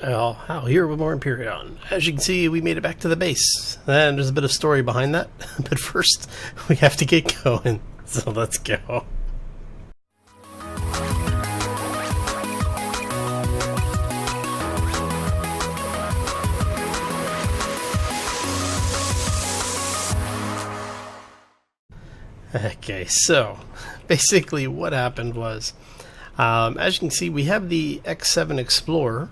Hal here with more Empyrion. As you can see, we made it back to the base. And there's a bit of story behind that. But first, we have to get going. So let's go. Okay, so basically what happened was, as you can see, we have the X7 Explorer,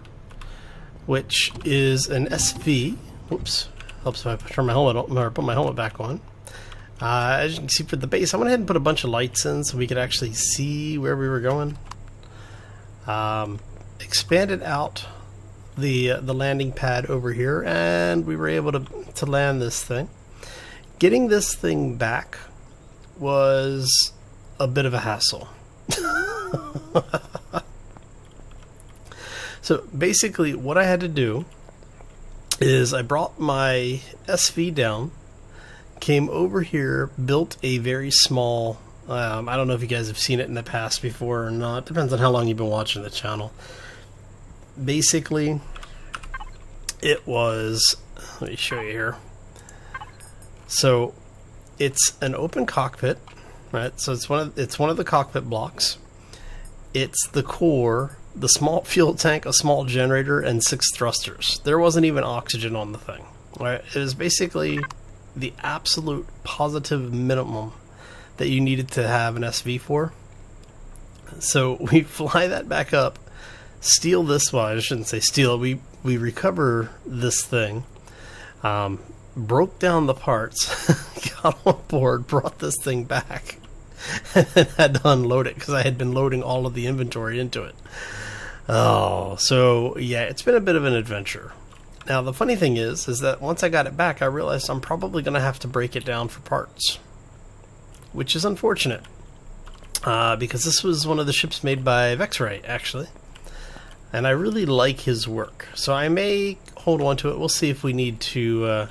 which is an SV. Whoops, helps if I turn my helmet on, or put my helmet back on. As you can see for the base, I went ahead and put a bunch of lights in so we could actually see where we were going. Expanded out the landing pad over here, and we were able to land this thing. Getting this thing back was a bit of a hassle. So basically what I had to do is I brought my SV down, came over here, built a very small, I don't know if you guys have seen it in the past before or not, depends on how long you've been watching the channel. Basically it was, let me show you here. So it's an open cockpit, right? So it's one of the cockpit blocks. It's the core, the small fuel tank, a small generator, and 6 thrusters. There wasn't even oxygen on the thing. Right? It was basically the absolute positive minimum that you needed to have an SV for. So we fly that back up, steal this. Well, I shouldn't say steal. We recover this thing. Broke down the parts, got on board, brought this thing back, and then had to unload it because I had been loading all of the inventory into it. Oh, so yeah, it's been a bit of an adventure. Now the funny thing is that once I got it back, I realized I'm probably going to have to break it down for parts, which is unfortunate because this was one of the ships made by Vexray, actually. And I really like his work, so I may hold on to it. We'll see if we need to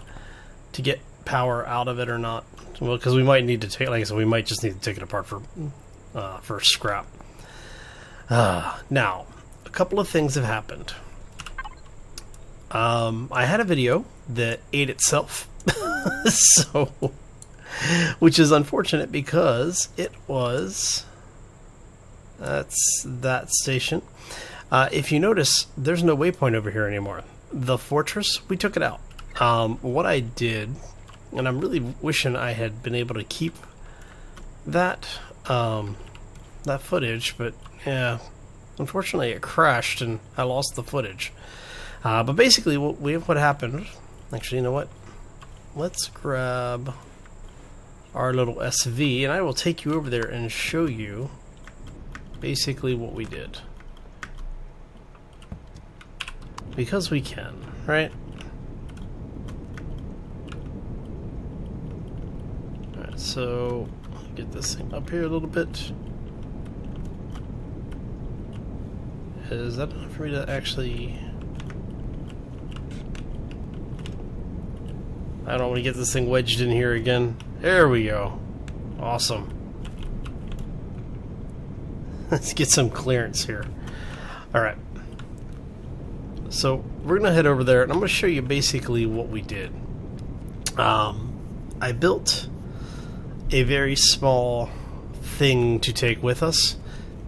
get power out of it or not. Well, because we might need to take, like I said, we might just need to take it apart for scrap. Now, a couple of things have happened. I had a video that ate itself, so, which is unfortunate because it was, that's that station. If you notice, there's no waypoint over here anymore. The fortress, we took it out. What I did, and I'm really wishing I had been able to keep that that footage, but yeah, unfortunately it crashed and I lost the footage. But basically what happened, actually, you know what? Let's grab our little SV and I will take you over there and show you basically what we did. Because we can, right? Alright, so get this thing up here a little bit. Is that enough for me to actually... I don't want to get this thing wedged in here again. There we go. Awesome. Let's get some clearance here. Alright. So we're going to head over there and I'm going to show you basically what we did. I built a very small thing to take with us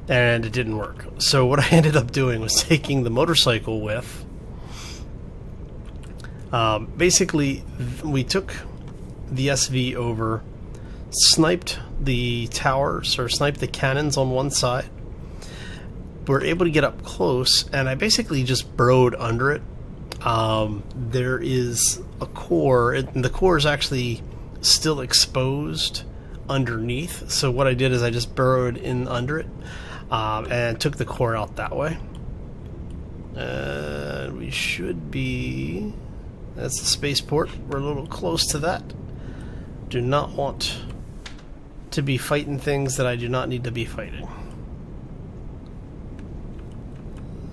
and it didn't work. So what I ended up doing was taking the motorcycle with. Basically we took the SV over, sniped the towers or sniped the cannons on one side. We're able to get up close, and I basically just burrowed under it. There is a core, and the core is actually still exposed underneath. So what I did is I just burrowed in under it and took the core out that way. And we should be... That's the spaceport. We're a little close to that. Do not want to be fighting things that I do not need to be fighting.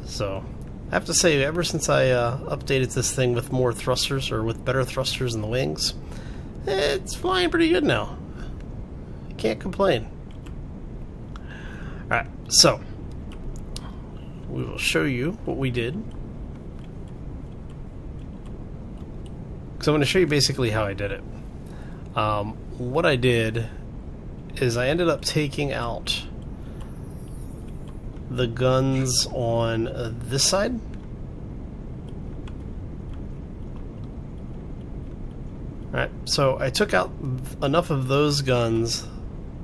So, I have to say, ever since I updated this thing with more thrusters, or with better thrusters in the wings, it's flying pretty good now. Can't complain. Alright, so, we will show you what we did. because I'm going to show you basically how I did it. What I did is I ended up taking out the guns on this side. Alright, so I took out enough of those guns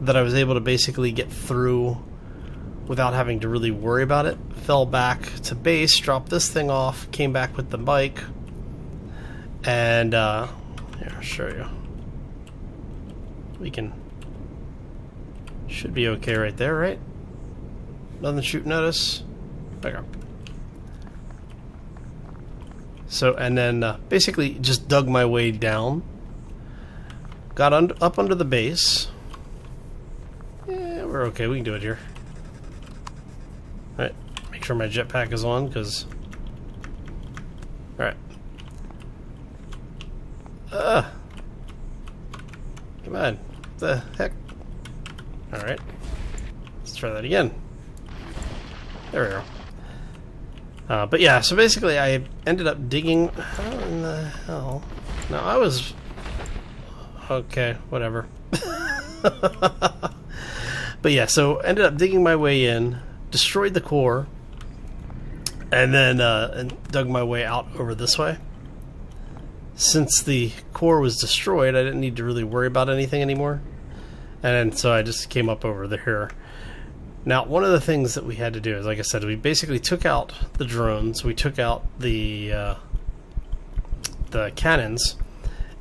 that I was able to basically get through without having to really worry about it. Fell back to base, dropped this thing off, came back with the bike, and here, I'll show you. We can... should be okay right there, right? Nothing shooting at us. Back up. So, and then basically just dug my way down. Got up under the base. Yeah, we're okay. We can do it here. Alright. Make sure my jetpack is on, because... Alright. Come on. What the heck? Alright. Let's try that again. There we go. But yeah, so basically I ended up digging... How in the hell? No, I was... Okay, whatever. But yeah, so ended up digging my way in, destroyed the core, and then and dug my way out over this way. Since the core was destroyed, I didn't need to really worry about anything anymore. And so I just came up over here. Now, one of the things that we had to do is, like I said, we basically took out the drones, we took out the cannons,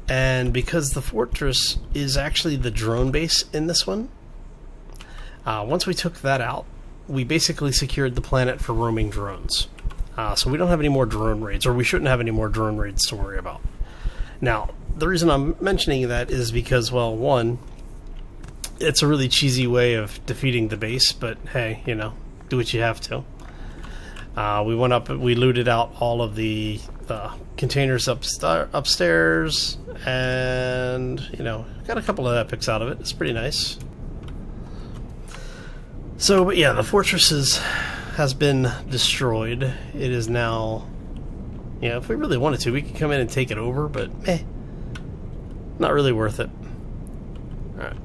and because the fortress is actually the drone base in this one, once we took that out, we basically secured the planet for roaming drones. So we don't have any more drone raids, or we shouldn't have any more drone raids to worry about. Now, the reason I'm mentioning that is because, well, one, it's a really cheesy way of defeating the base, but hey, you know, do what you have to. We went up, we looted out all of the containers upstairs, and, you know, got a couple of epics out of it. It's pretty nice. So, but yeah, the fortress has been destroyed. It is now, you know, if we really wanted to, we could come in and take it over, but not really worth it. Alright.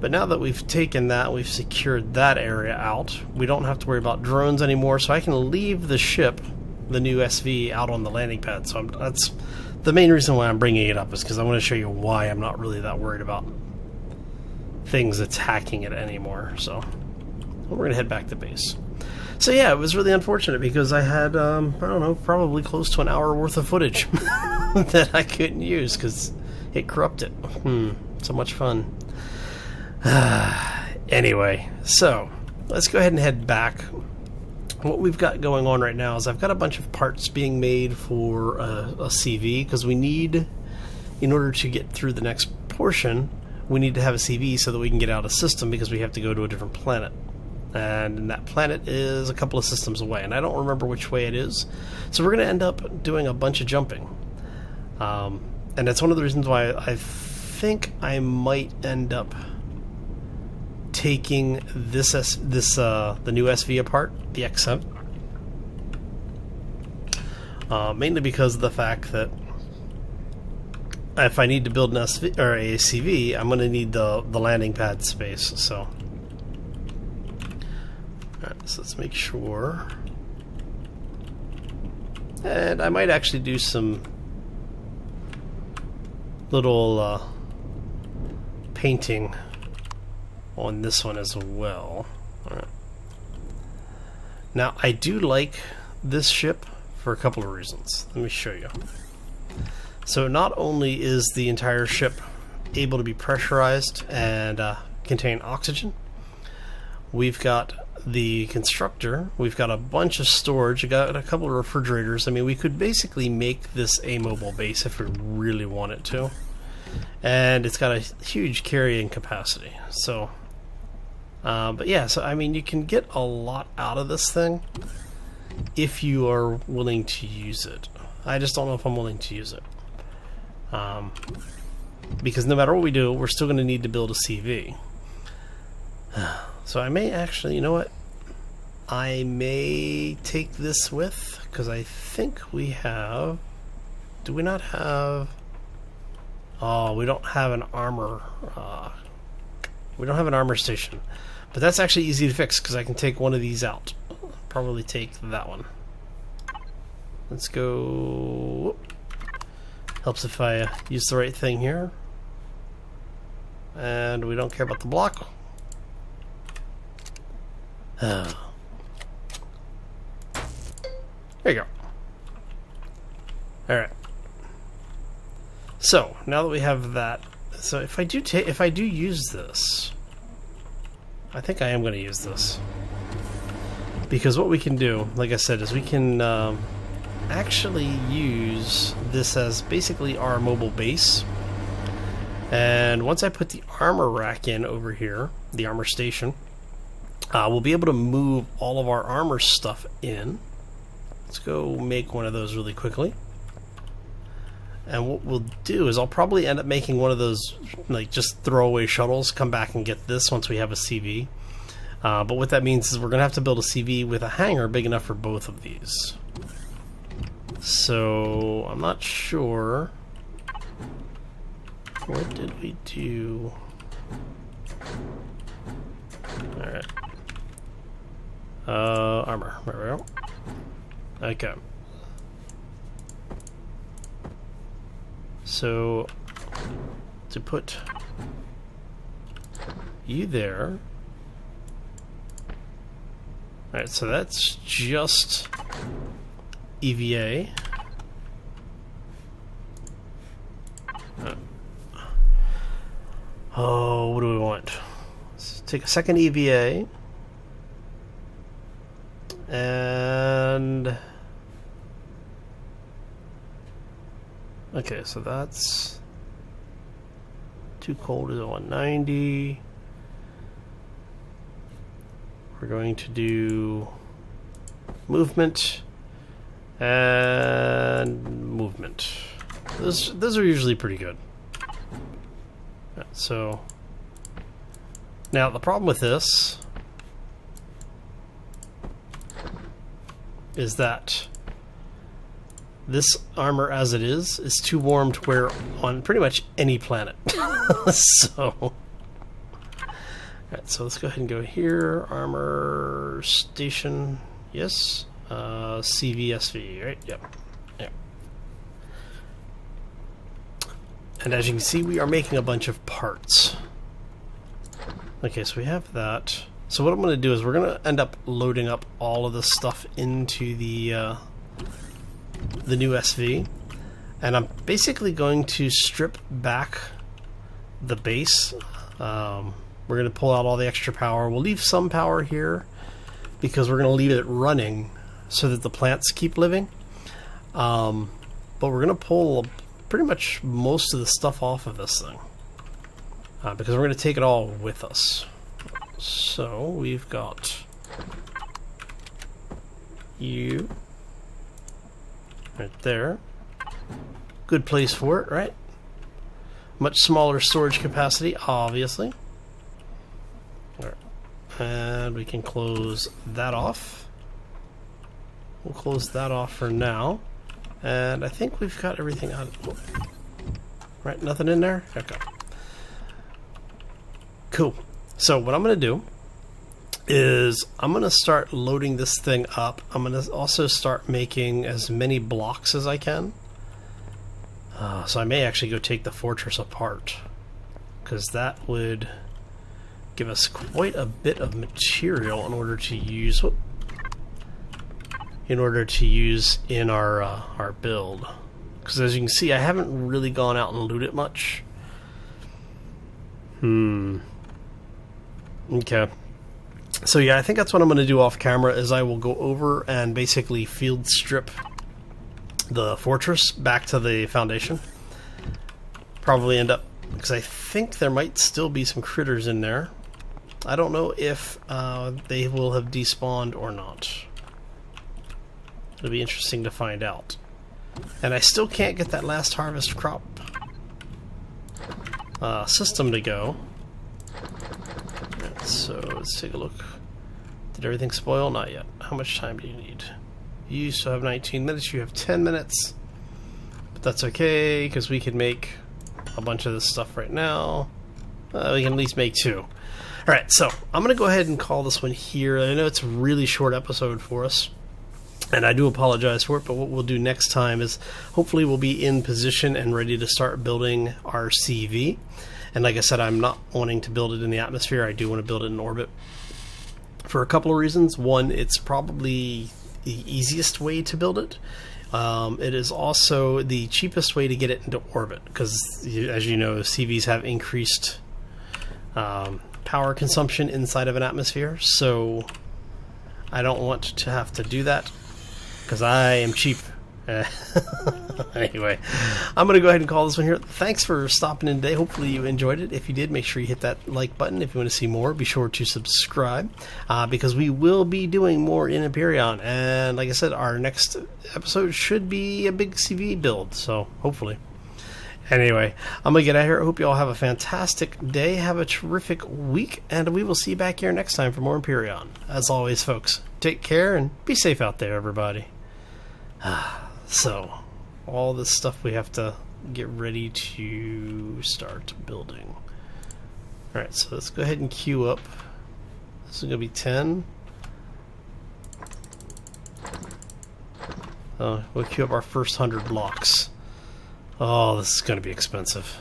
But now that we've taken that, we've secured that area out, we don't have to worry about drones anymore, so I can leave the ship, the new SV, out on the landing pad. So that's the main reason why I'm bringing it up, is because I want to show you why I'm not really that worried about things attacking it anymore. So we're going to head back to base. So yeah, it was really unfortunate because I had, I don't know, probably close to an hour worth of footage that I couldn't use because it corrupted. So much fun. Anyway, so let's go ahead and head back. What we've got going on right now is I've got a bunch of parts being made for a CV, because we need, in order to get through the next portion, we need to have a CV so that we can get out of system, because we have to go to a different planet. And that planet is a couple of systems away, and I don't remember which way it is. So we're going to end up doing a bunch of jumping. And that's one of the reasons why I think I might end up taking the new SV apart, the XM. Mainly because of the fact that if I need to build an SV or a CV, I'm going to need the landing pad space. So, alright, so let's make sure. And I might actually do some little painting on this one as well. Alright. Now, I do like this ship for a couple of reasons. Let me show you. So not only is the entire ship able to be pressurized and contain oxygen, we've got the constructor, we've got a bunch of storage, we've got a couple of refrigerators. I mean, we could basically make this a mobile base if we really wanted to. And it's got a huge carrying capacity. So, but yeah, so I mean, you can get a lot out of this thing if you are willing to use it. I just don't know if I'm willing to use it. Because no matter what we do, we're still going to need to build a CV. So I may actually, you know what? I may take this with, because I think we have... do we not have... Oh, we don't have an armor. We don't have an armor station. But that's actually easy to fix because I can take one of these out. Probably take that one. Let's go... Helps if I use the right thing here. And we don't care about the block. There you go. Alright. So, now that we have that, so if I do use this, I think I am going to use this. Because what we can do, like I said, is we can actually use this as basically our mobile base. And once I put the armor rack in over here, the armor station, we'll be able to move all of our armor stuff in. Let's go make one of those really quickly. And what we'll do is I'll probably end up making one of those like just throwaway shuttles, come back and get this once we have a CV. But what that means is we're going to have to build a CV with a hangar big enough for both of these. So I'm not sure. What did we do? Alright. Armor. There we go. Okay. So, to put you there. Alright, so that's just EVA. Oh, what do we want? Let's take a second EVA. And... Okay, so that's too cold is 190. We're going to do movement and movement. Those are usually pretty good. So now the problem with this is that this armor as it is too warm to wear on pretty much any planet. So, alright, so let's go ahead and go here. Armor station, yes. CVSV, right? Yep. Yep. And as you can see, we are making a bunch of parts. Okay, so we have that. So what I'm going to do is we're going to end up loading up all of this stuff into the new SV, and I'm basically going to strip back the base. We're going to pull out all the extra power. We'll leave some power here because we're going to leave it running so that the plants keep living. But we're going to pull pretty much most of the stuff off of this thing because we're going to take it all with us. So we've got you right there. Good place for it, right? Much smaller storage capacity, obviously. All right. And we can close that off. We'll close that off for now. And I think we've got everything out. Right, nothing in there? Okay. Cool. So what I'm going to do is I'm going to start loading this thing up. I'm going to also start making as many blocks as I can. So I may actually go take the fortress apart, because that would give us quite a bit of material in order to use in our build. Because as you can see, I haven't really gone out and looted much. Okay. So yeah, I think that's what I'm going to do off camera, is I will go over and basically field strip the fortress back to the foundation. Probably end up, because I think there might still be some critters in there. I don't know if they will have despawned or not. It'll be interesting to find out. And I still can't get that last harvest crop system to go. So let's take a look. Did everything spoil? Not yet. How much time do you need? You still have 19 minutes. You have 10 minutes. But that's okay, because we can make a bunch of this stuff right now. We can at least make 2. Alright, so I'm going to go ahead and call this one here. I know it's a really short episode for us, and I do apologize for it, but what we'll do next time is hopefully we'll be in position and ready to start building our CV. And like I said, I'm not wanting to build it in the atmosphere. I do want to build it in orbit for a couple of reasons. One, it's probably the easiest way to build it. It is also the cheapest way to get it into orbit, because as you know, CVs have increased power consumption inside of an atmosphere, so I don't want to have to do that because I am cheap. Anyway, I'm going to go ahead and call this one here. Thanks for stopping in today. Hopefully you enjoyed it. If you did, make sure you hit that like button. If you want to see more, be sure to subscribe, because we will be doing more in Empyrion. And like I said, our next episode should be a big CV build, so hopefully. Anyway, I'm going to get out of here. I hope you all have a fantastic day. Have a terrific week, and we will see you back here next time for more Empyrion. As always, folks, take care and be safe out there, everybody. So, all this stuff we have to get ready to start building. Alright, so let's go ahead and queue up. This is going to be 10. We'll queue up our first 100 blocks. Oh, this is going to be expensive.